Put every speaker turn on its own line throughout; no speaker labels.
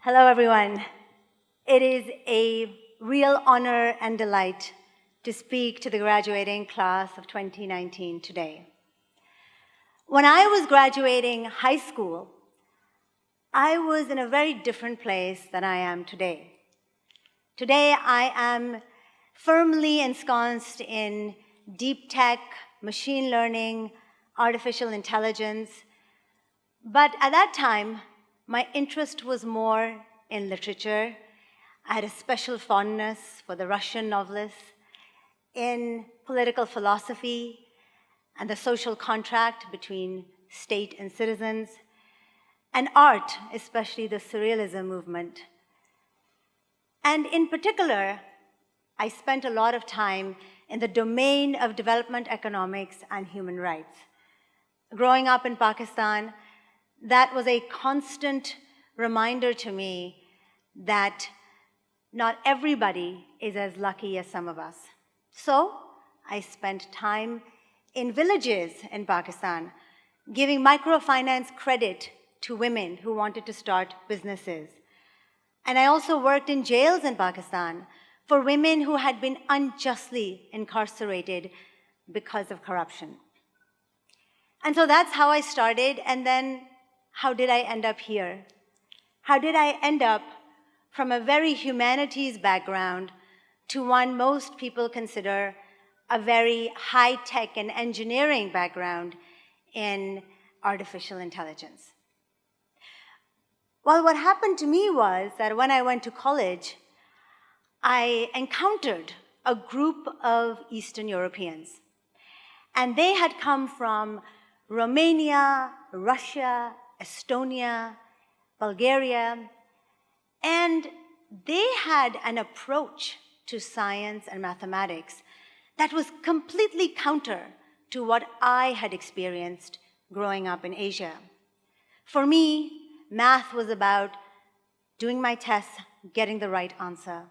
Hello, everyone. It is a real honor and delight to speak to the graduating class of 2019 today. When I was graduating high school, I was in a very different place than I am today. Today, I am firmly ensconced in deep tech, machine learning, artificial intelligence. But at that time, my interest was more in literature. I had a special fondness for the Russian novelists, in political philosophy and the social contract between state and citizens, and art, especially the Surrealism movement. And in particular, I spent a lot of time in the domain of development economics and human rights. Growing up in Pakistan, that was a constant reminder to me that not everybody is as lucky as some of us. So I spent time in villages in Pakistan, giving microfinance credit to women who wanted to start businesses. And I also worked in jails in Pakistan for women who had been unjustly incarcerated because of corruption. And so that's how I started, and then how did I end up here? How did I end up from a very humanities background to one most people consider a very high-tech and engineering background in artificial intelligence? Well, what happened to me was that when I went to college, I encountered a group of Eastern Europeans. And they had come from Romania, Russia, Estonia, Bulgaria, and they had an approach to science and mathematics that was completely counter to what I had experienced growing up in Asia. For me, math was about doing my tests, getting the right answer.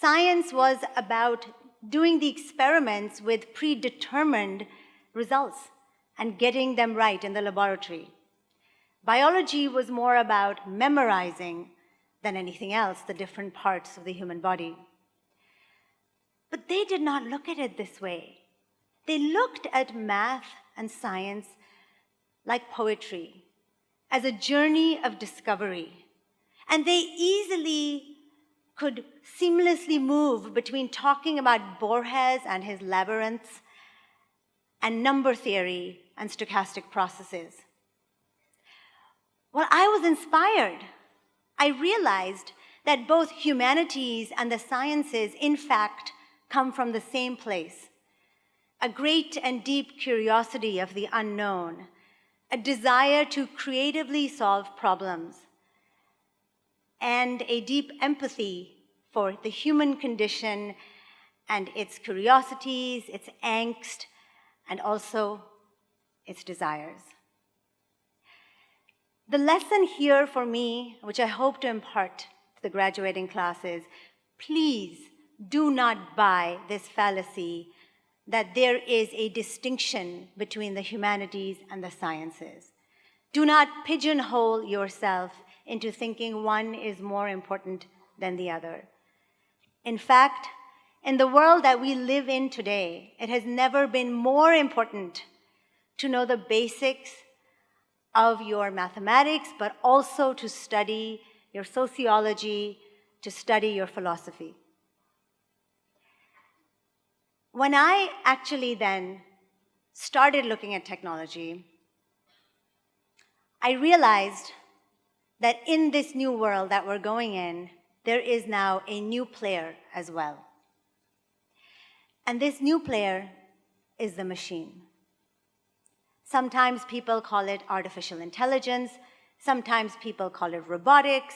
Science was about doing the experiments with predetermined results and getting them right in the laboratory. Biology was more about memorizing than anything else the different parts of the human body. But they did not look at it this way. They looked at math and science like poetry, as a journey of discovery. And they easily could seamlessly move between talking about Borges and his labyrinths and number theory and stochastic processes. Well, I was inspired. I realized that both humanities and the sciences, in fact, come from the same place: a great and deep curiosity of the unknown, a desire to creatively solve problems, and a deep empathy for the human condition and its curiosities, its angst, and also its desires. The lesson here for me, which I hope to impart to the graduating class, is please do not buy this fallacy that there is a distinction between the humanities and the sciences. Do not pigeonhole yourself into thinking one is more important than the other. In fact, in the world that we live in today, it has never been more important to know the basics of your mathematics, but also to study your sociology, to study your philosophy. When I actually then started looking at technology, I realized that in this new world that we're going in, there is now a new player as well. And this new player is the machine. Sometimes people call it artificial intelligence. Sometimes people call it robotics.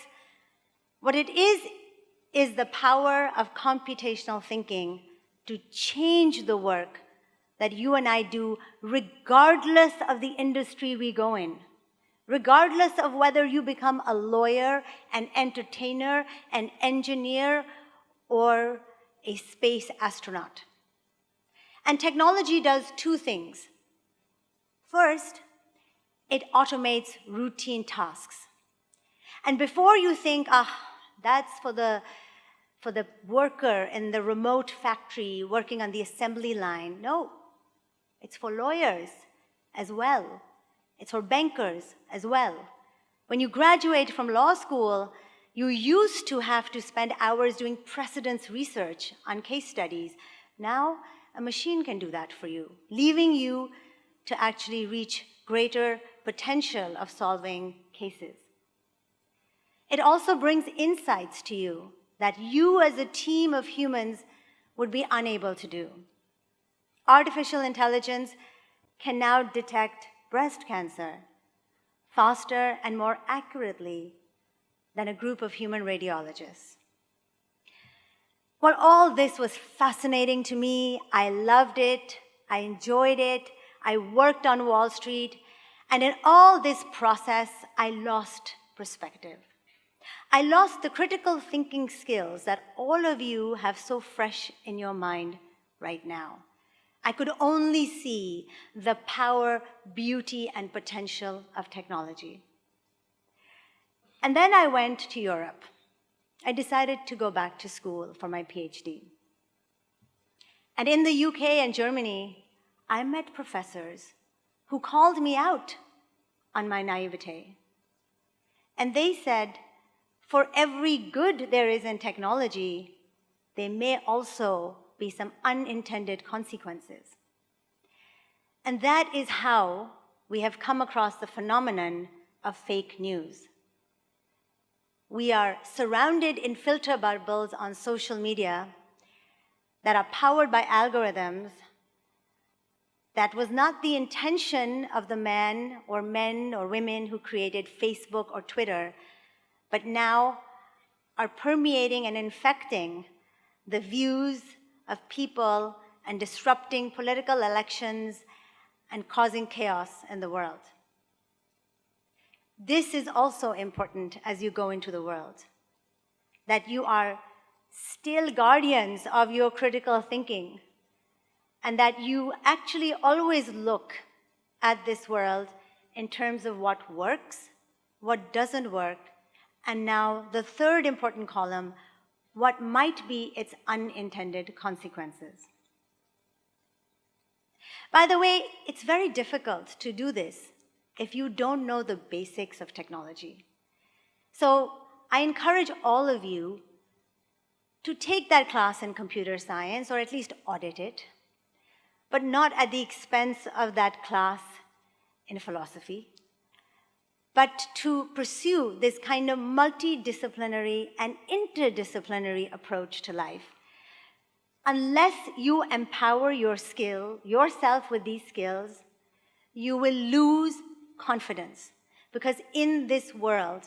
What it is the power of computational thinking to change the work that you and I do, regardless of the industry we go in, regardless of whether you become a lawyer, an entertainer, an engineer, or a space astronaut. And technology does two things. First, it automates routine tasks. And before you think, that's for the worker in the remote factory working on the assembly line. No, it's for lawyers as well. It's for bankers as well. When you graduate from law school, you used to have to spend hours doing precedence research on case studies. Now, a machine can do that for you, leaving you to actually reach greater potential of solving cases. It also brings insights to you that you as a team of humans would be unable to do. Artificial intelligence can now detect breast cancer faster and more accurately than a group of human radiologists. Well, all this was fascinating to me. I loved it. I enjoyed it. I worked on Wall Street. And in all this process, I lost perspective. I lost the critical thinking skills that all of you have so fresh in your mind right now. I could only see the power, beauty, and potential of technology. And then I went to Europe. I decided to go back to school for my PhD. And in the UK and Germany, I met professors who called me out on my naivete. And they said, for every good there is in technology, there may also be some unintended consequences. And that is how we have come across the phenomenon of fake news. We are surrounded in filter bubbles on social media that are powered by algorithms that was not the intention of the men or women who created Facebook or Twitter, but now are permeating and infecting the views of people and disrupting political elections and causing chaos in the world. This is also important as you go into the world, that you are still guardians of your critical thinking, and that you actually always look at this world in terms of what works, what doesn't work, and now the third important column, what might be its unintended consequences. By the way, it's very difficult to do this if you don't know the basics of technology. So I encourage all of you to take that class in computer science, or at least audit it, but not at the expense of that class in philosophy, but to pursue this kind of multidisciplinary and interdisciplinary approach to life. Unless you empower yourself with these skills, you will lose confidence. Because in this world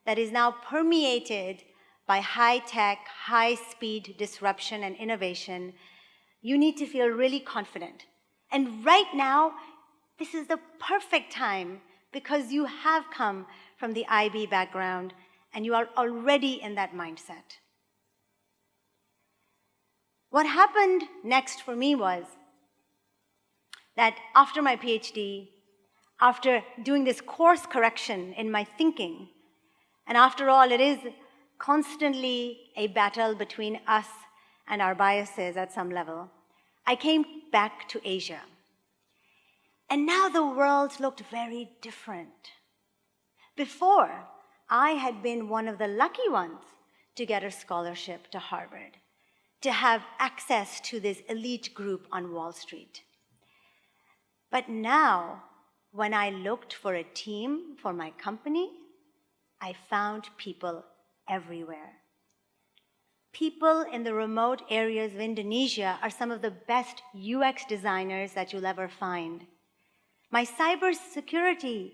that is now permeated by high-tech, high-speed disruption and innovation, you need to feel really confident. And right now, this is the perfect time because you have come from the IB background and you are already in that mindset. What happened next for me was that after my PhD, after doing this course correction in my thinking, and after all, it is constantly a battle between us and our biases at some level, I came back to Asia. And now the world looked very different. Before, I had been one of the lucky ones to get a scholarship to Harvard, to have access to this elite group on Wall Street. But now, when I looked for a team for my company, I found people everywhere. People in the remote areas of Indonesia are some of the best UX designers that you'll ever find. My cybersecurity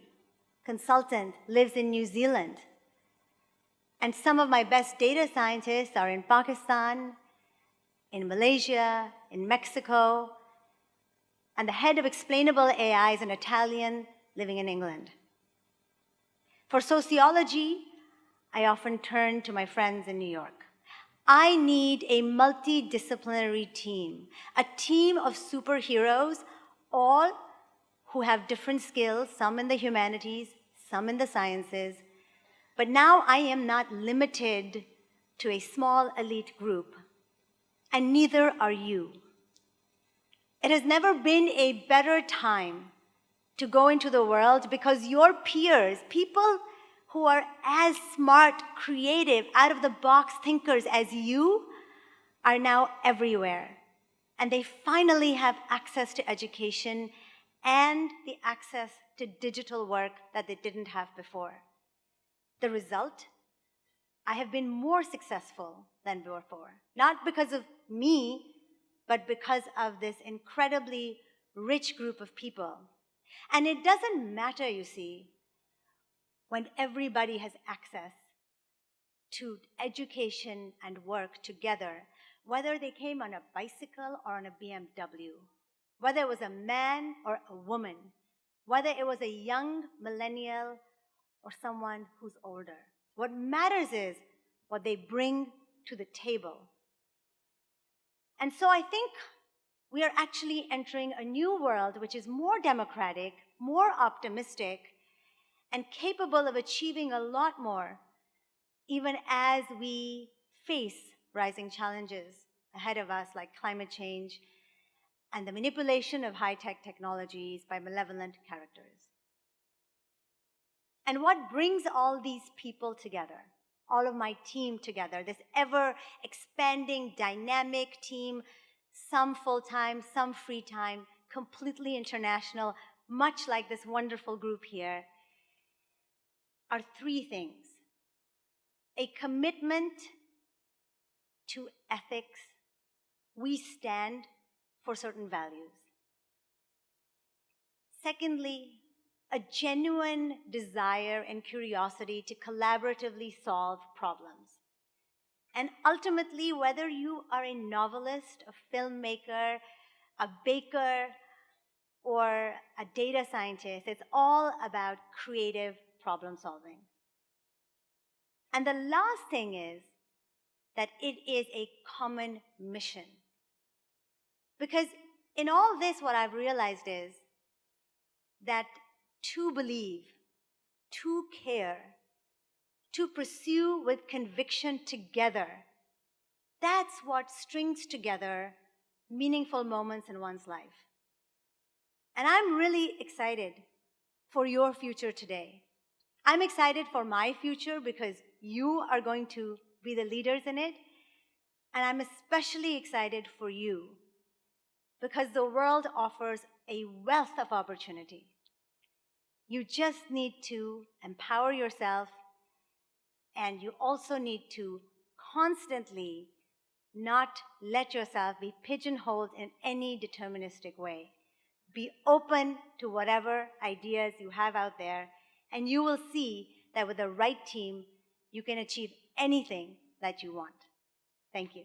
consultant lives in New Zealand. And some of my best data scientists are in Pakistan, in Malaysia, in Mexico, and the head of explainable AI is an Italian living in England. For sociology, I often turn to my friends in New York. I need a multidisciplinary team, a team of superheroes, all who have different skills, some in the humanities, some in the sciences, But now I am not limited to a small elite group, and neither are you. It has never been a better time to go into the world because your peers, people who are as smart, creative, out-of-the-box thinkers as you, are now everywhere. And they finally have access to education and the access to digital work that they didn't have before. The result? I have been more successful than before, not because of me, but because of this incredibly rich group of people. And it doesn't matter, you see, when everybody has access to education and work together, whether they came on a bicycle or on a BMW, whether it was a man or a woman, whether it was a young millennial or someone who's older. What matters is what they bring to the table. And so I think we are actually entering a new world which is more democratic, more optimistic, and capable of achieving a lot more, even as we face rising challenges ahead of us like climate change and the manipulation of high-tech technologies by malevolent characters. And what brings all these people together, all of my team together, this ever-expanding, dynamic team, some full-time, some free time, completely international, much like this wonderful group here, are three things. A commitment to ethics. We stand for certain values. Secondly, a genuine desire and curiosity to collaboratively solve problems. And ultimately, whether you are a novelist, a filmmaker, a baker, or a data scientist, it's all about creative problem solving. And the last thing is that it is a common mission. Because in all this, what I've realized is that to believe, to care, to pursue with conviction together, that's what strings together meaningful moments in one's life. And I'm really excited for your future today. I'm excited for my future because you are going to be the leaders in it. And I'm especially excited for you because the world offers a wealth of opportunity. You just need to empower yourself, and you also need to constantly not let yourself be pigeonholed in any deterministic way. Be open to whatever ideas you have out there, and you will see that with the right team, you can achieve anything that you want. Thank you.